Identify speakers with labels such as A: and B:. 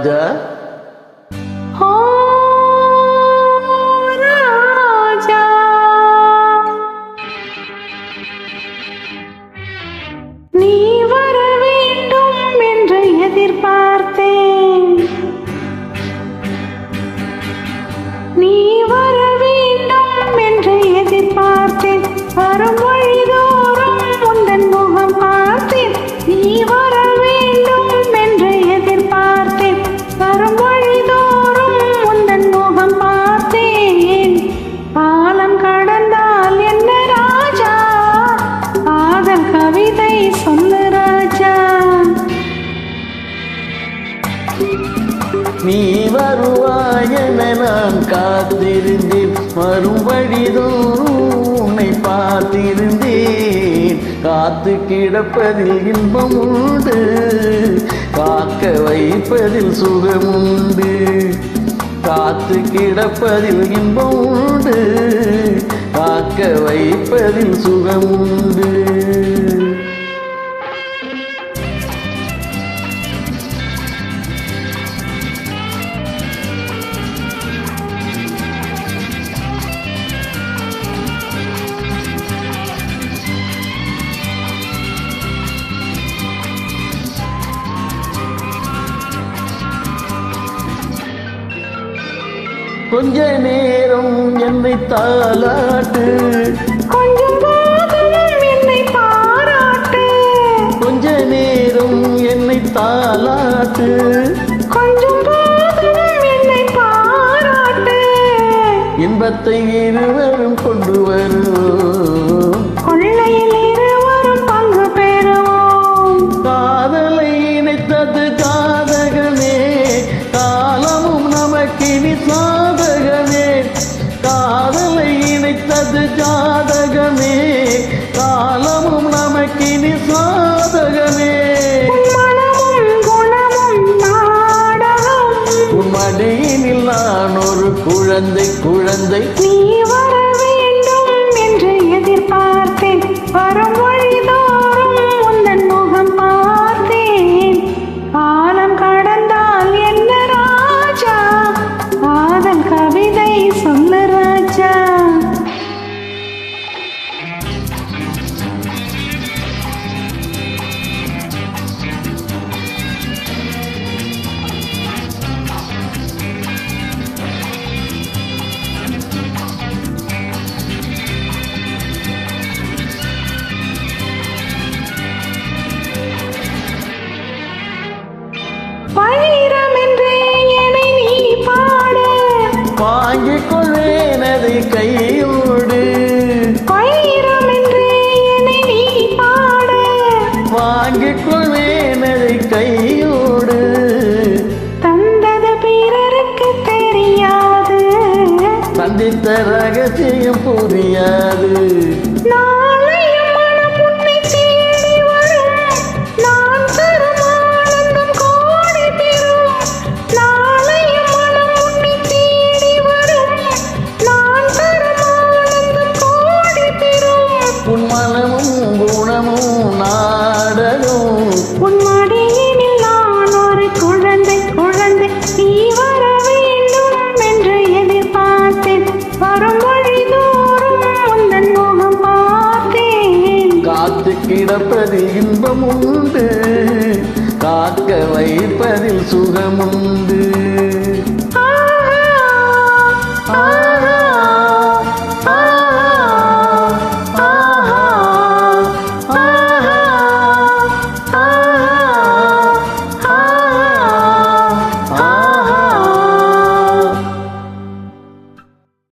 A: ராஜா
B: ராஜா நீ வர வேண்டும் என்று எதிர்பார்த்தேன் நீ வர வேண்டும் என்று எதிர்பார்த்தேன் வரும் வழிதோறும் உந்தன் முகம் பார்த்தேன் நீ வர வேண்டும் என்று எதிர்பார்த்தேன் வரும் வழிதோறும் உந்தன் முகம் பார்த்தேன் பாலம் கடந்தால் என்ன ராஜா காதல் கவிதை சொல்லு ராஜா
A: நீ வருவாய் என நான் காத்திருந்தேன் வரும் வழிதோறும் உன்னை பார்த்திருந்தேன் காத்து கிடப்பதில் இன்பம் உண்டு காக்க வைப்பதில் சுகமுண்டு காத்து கிடப்பதில் இன்பம் உண்டு காக்க வைப்பதில் சுகமுண்டு கொஞ்ச நேரம் என்னை தாலாட்டு
B: கொஞ்சம் போதும் என்னை பாராட்டு
A: கொஞ்ச நேரம் என்னை தாலாட்டு
B: கொஞ்சம் போதும் என்னை பாராட்டு
A: இன்பத்தை இருவரும் கொண்டு வருவோம்
B: கொள்ளையில் இருவரும் பங்கு பெறுவோம்
A: காதலை இணைத்தது காதகமே காலமும் நமக்கினி சாதகமே காதலை இணைத்தது ஜாதகமே காலமும் நமக்கினி சாதகமே
B: மனமும் குணமும் நாடகம்
A: உன் மடியினில் நான் ஒரு குழந்தை
B: நீ வர வேண்டும் என்று எதிர்பார்த்தேன் வரும் வழிதோறும் உந்தன் முகம் பார்த்தேன் காலம் கடந்தால் என்ன ராஜா காதல் கவிதை சொல்லு ராஜா வைரம் என்றே என்னை நீ பாடு
A: வாங்கிக் கொள்வேன் அதை கையோடு
B: வைரம் என்றே என்னை நீ பாடு
A: வாங்கிக் கொள்வேன் அதை கையோடு
B: தந்தது பிறருக்கு தெரியாது
A: சந்தித்த ரகசியம் புரியாது
B: நாளையும் மனம் உன்னை தேடி வரும் நான் தரும் ஆனந்தம் கோடி பெறும் நாளையும் மனம் உன்னை தேடி வரும் நான் தரும் ஆனந்தம் கோடி பெறும்
A: உன் மனமும் குணமும் நாடகம்
B: உன் மடியினில் நான் ஒரு குழந்தை நீ வர வேண்டும் என்று எதிர்பார்த்தேன் வரும் வழிதோறும் உந்தன் முகம் பார்த்தேன்
A: காத்து கிடப்பதில் இன்பம் உண்டு காக்க வைப்பதில் சுகமுண்டு